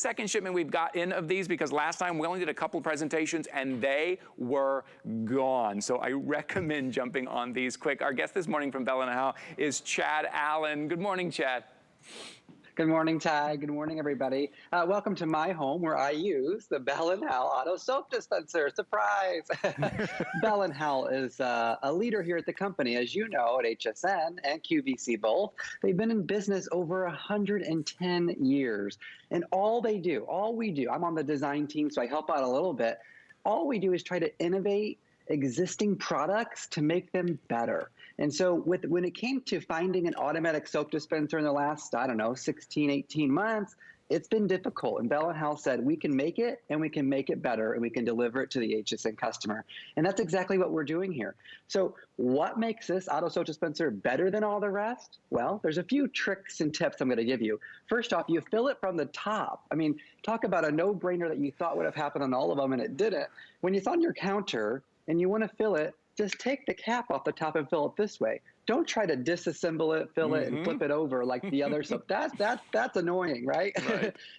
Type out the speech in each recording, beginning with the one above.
second shipment we've got in of these because last time we only did a couple of presentations and they were gone. So I recommend jumping on these quick. Our guest this morning from Bell & Howell is Chad Allen. Good morning, Chad. Good morning, Ty. Good morning, everybody. Welcome to my home where I use the Bell & Howell Auto Soap Dispenser. Surprise! Bell & Howell is a leader here at the company, as you know, at HSN and QVC both. They've been in business over 110 years. And all we do, I'm on the design team, so I help out a little bit. All we do is try to innovate existing products to make them better. And so when it came to finding an automatic soap dispenser in the last, 16, 18 months, it's been difficult. And Bell & Howell said, we can make it, and we can make it better, and we can deliver it to the HSN customer. And that's exactly what we're doing here. So what makes this auto soap dispenser better than all the rest? Well, there's a few tricks and tips I'm going to give you. First off, you fill it from the top. I mean, talk about a no-brainer that you thought would have happened on all of them, and it didn't. When it's on your counter and you want to fill it, just take the cap off the top and fill it this way. Don't try to disassemble it, fill it, and flip it over like the other soap. That's annoying, right?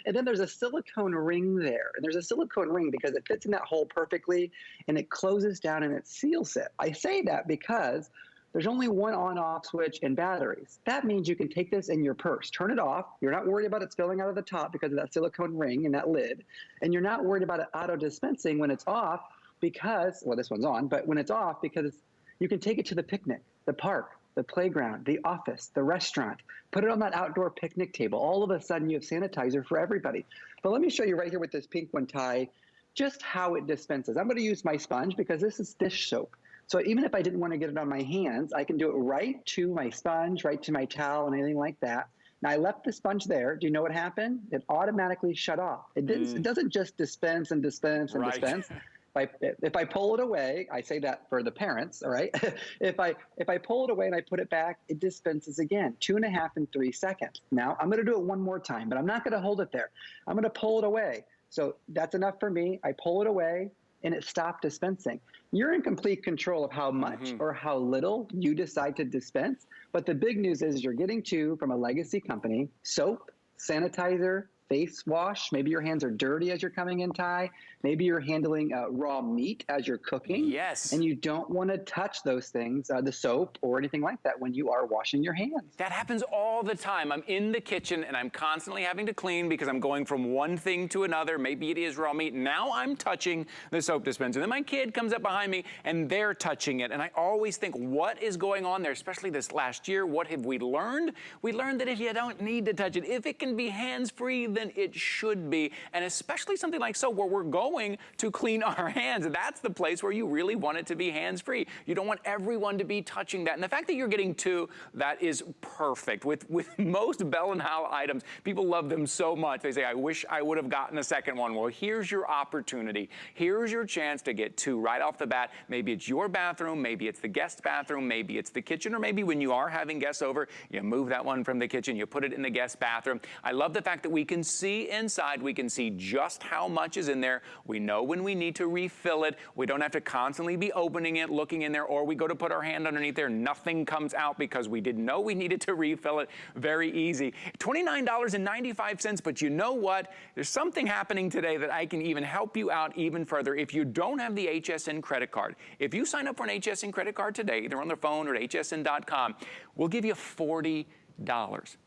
And then there's a silicone ring there. And there's a silicone ring because it fits in that hole perfectly, and it closes down and it seals it. I say that because there's only one on-off switch and batteries. That means you can take this in your purse, turn it off. You're not worried about it spilling out of the top because of that silicone ring and that lid. And you're not worried about it auto-dispensing when it's off because, well, this one's on, but when it's off, because you can take it to the picnic, the park, the playground, the office, the restaurant, put it on that outdoor picnic table. All of a sudden you have sanitizer for everybody. But let me show you right here with this pink one, Ty, just how it dispenses. I'm gonna use my sponge because this is dish soap. So even if I didn't want to get it on my hands, I can do it right to my sponge, right to my towel and anything like that. Now I left the sponge there. Do you know what happened? It automatically shut off. It doesn't just dispense and dispense and dispense. If I pull it away, I say that for the parents, all right? If I pull it away and I put it back, it dispenses again, 2.5 and 3 seconds. Now, I'm gonna do it one more time, but I'm not gonna hold it there. I'm gonna pull it away. So that's enough for me. I pull it away and it stopped dispensing. You're in complete control of how much or how little you decide to dispense. But the big news is you're getting from a legacy company, soap, sanitizer, face wash. Maybe your hands are dirty as you're coming in, Ty. Maybe you're handling raw meat as you're cooking. Yes. And you don't want to touch those things, the soap or anything like that when you are washing your hands. That happens all the time. I'm in the kitchen and I'm constantly having to clean because I'm going from one thing to another. Maybe it is raw meat. Now I'm touching the soap dispenser. Then my kid comes up behind me and they're touching it. And I always think, what is going on there? Especially this last year, what have we learned? We learned that if you don't need to touch it, if it can be hands-free, then it should be. And especially something like soap where we're going to clean our hands. That's the place where you really want it to be hands-free. You don't want everyone to be touching that. And the fact that you're getting 2, that is perfect. With most Bell & Howell items, people love them so much. They say, I wish I would have gotten a second one. Well, here's your opportunity. Here's your chance to get 2 right off the bat. Maybe it's your bathroom, maybe it's the guest bathroom, maybe it's the kitchen, or maybe when you are having guests over, you move that one from the kitchen, you put it in the guest bathroom. I love the fact that we can see inside, we can see just how much is in there. We know when we need to refill it. We don't have to constantly be opening it, looking in there, or we go to put our hand underneath there. Nothing comes out because we didn't know we needed to refill it. Very easy. $29.95, but you know what? There's something happening today that I can even help you out even further if you don't have the HSN credit card. If you sign up for an HSN credit card today, either on their phone or at hsn.com, we'll give you $40.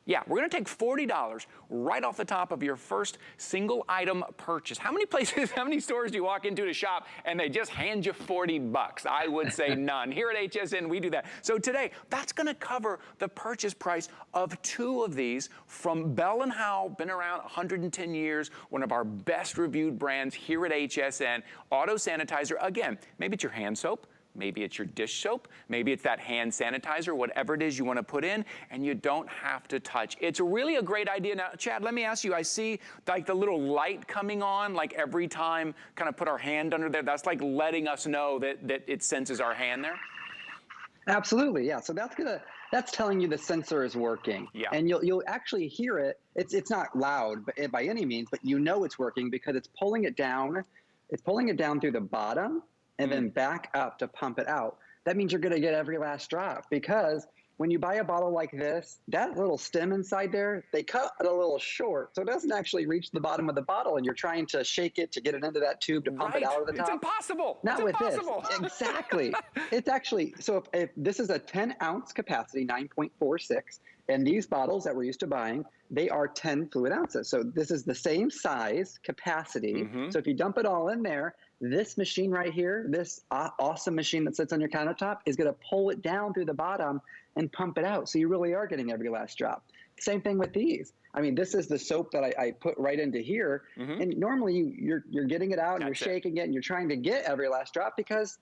Yeah, we're gonna take $40 right off the top of your first single item purchase. How many places, how many stores do you walk into to shop and they just hand you 40 bucks? I would say none. Here at HSN, we do that. So today, that's gonna cover the purchase price of 2 of these from Bell & Howell, been around 110 years, one of our best reviewed brands here at HSN. Auto Sanitizer, again, maybe it's your hand soap, maybe it's your dish soap, maybe it's that hand sanitizer, whatever it is you want to put in, and you don't have to touch. It's really a great idea. Now, Chad, let me ask you, I see like the little light coming on, like every time kind of put our hand under there, that's like letting us know that it senses our hand there? Absolutely, yeah. So that's telling you the sensor is working. Yeah. And you'll actually hear it. It's not loud by any means, but you know it's working because it's pulling it down. It's pulling it down through the bottom and then back up to pump it out. That means you're gonna get every last drop because when you buy a bottle like this, that little stem inside there, they cut it a little short. So it doesn't actually reach the bottom of the bottle, and you're trying to shake it to get it into that tube to pump it out of the top. It's impossible. Not it's with impossible. this. Exactly. It's actually, so if this is a 10-ounce capacity, 9.46, and these bottles that we're used to buying, they are 10 fluid ounces. So this is the same size capacity. So if you dump it all in there, this machine right here, this awesome machine that sits on your countertop, is going to pull it down through the bottom and pump it out. So you really are getting every last drop. Same thing with these. I mean, this is the soap that I put right into here. And normally you're getting it out and you're shaking it and you're trying to get every last drop because,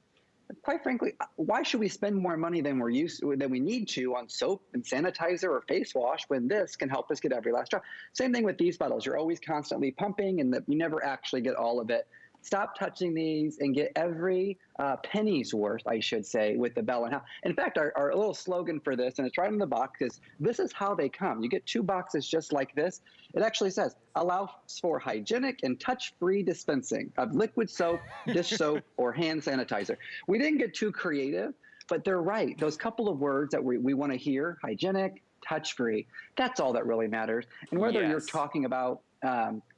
quite frankly, why should we spend more money than we need to on soap and sanitizer or face wash when this can help us get every last drop? Same thing with these bottles. You're always constantly pumping and you never actually get all of it. Stop touching these and get every penny's worth, I should say, with the Bell & Howell. In fact, our little slogan for this, and it's right in the box, is this is how they come. You get 2 boxes just like this. It actually says, allows for hygienic and touch-free dispensing of liquid soap, dish soap, or hand sanitizer. We didn't get too creative, but they're right. Those couple of words that we want to hear, hygienic, touch-free, that's all that really matters. And whether you're talking about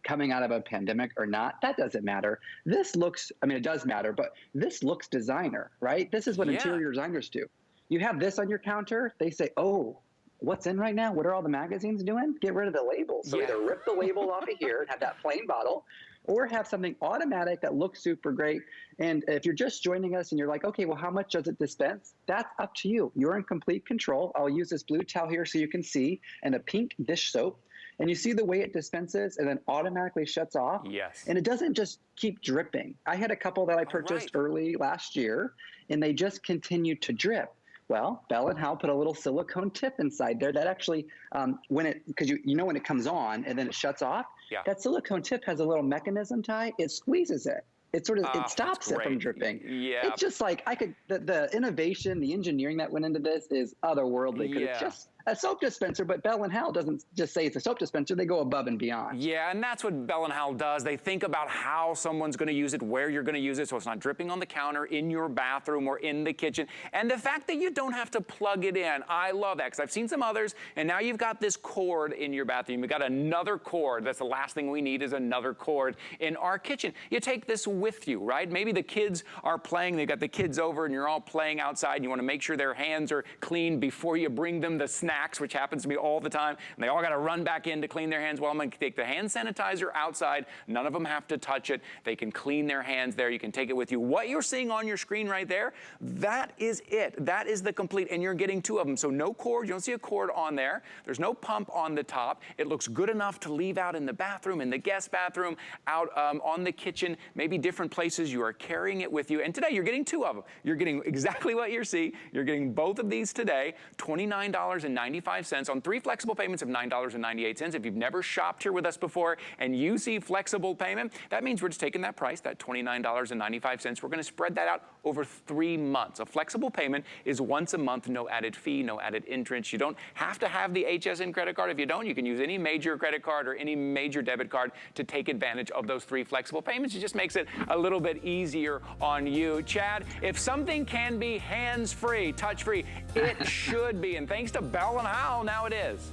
coming out of a pandemic or not, that doesn't matter. This looks, I mean, it does matter, but this looks designer, right? This is what interior designers do. You have this on your counter, they say, oh, what's in right now? What are all the magazines doing? Get rid of the labels. So either rip the label off of here and have that plain bottle, or have something automatic that looks super great. And if you're just joining us and you're like, okay, well, how much does it dispense? That's up to you. You're in complete control. I'll use this blue towel here so you can see, and a pink dish soap. And you see the way it dispenses and then automatically shuts off. And it doesn't just keep dripping. I had a couple that I purchased early last year, and they just continued to drip. Well, Bell & Howell put a little silicone tip inside there that actually, because you know when it comes on and then it shuts off, that silicone tip has a little mechanism tie. It squeezes it. It sort of it stops it from dripping. It's just like the innovation, the engineering that went into this is otherworldly, because it's just a soap dispenser, but Bell & Howell doesn't just say it's a soap dispenser. They go above and beyond. Yeah, and that's what Bell & Howell does. They think about how someone's going to use it, where you're going to use it, so it's not dripping on the counter, in your bathroom, or in the kitchen. And the fact that you don't have to plug it in, I love that, because I've seen some others, and now you've got this cord in your bathroom. You've got another cord. That's the last thing we need, is another cord in our kitchen. You take this with you, right? Maybe the kids are playing. They've got the kids over, and you're all playing outside. And you want to make sure their hands are clean before you bring them the snacks, which happens to me all the time. And they all got to run back in to clean their hands. Well, I'm going to take the hand sanitizer outside. None of them have to touch it. They can clean their hands there. You can take it with you. What you're seeing on your screen right there, that is it. That is the complete, and you're getting 2 of them. So no cord. You don't see a cord on there. There's no pump on the top. It looks good enough to leave out in the bathroom, in the guest bathroom, out on the kitchen, maybe different places. You are carrying it with you. And today you're getting 2 of them. You're getting exactly what you see. You're getting both of these today, $29.95 on 3 flexible payments of $9.98. If you've never shopped here with us before and you see flexible payment, that means we're just taking that price, that $29.95. We're going to spread that out over 3 months. A flexible payment is once a month, no added fee, no added interest. You don't have to have the HSN credit card. If you don't, you can use any major credit card or any major debit card to take advantage of those 3 flexible payments. It just makes it a little bit easier on you. Chad, if something can be hands-free, touch-free, it should be. And thanks to Bell & Howell, now it is.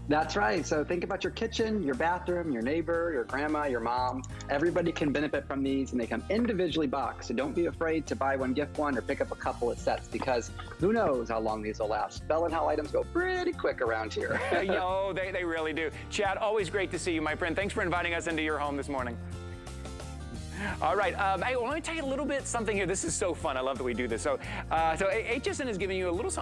That's right. So think about your kitchen, your bathroom, your neighbor, your grandma, your mom. Everybody can benefit from these, and they come individually boxed. So don't be afraid to buy one, gift one, or pick up a couple of sets, because who knows how long these will last. Bell & Howell items go pretty quick around here. Yo, they really do. Chad, always great to see you, my friend. Thanks for inviting us into your home this morning. All right, hey, well, let me tell you a little bit something here. This is so fun. I love that we do this. So HSN is giving you a little something.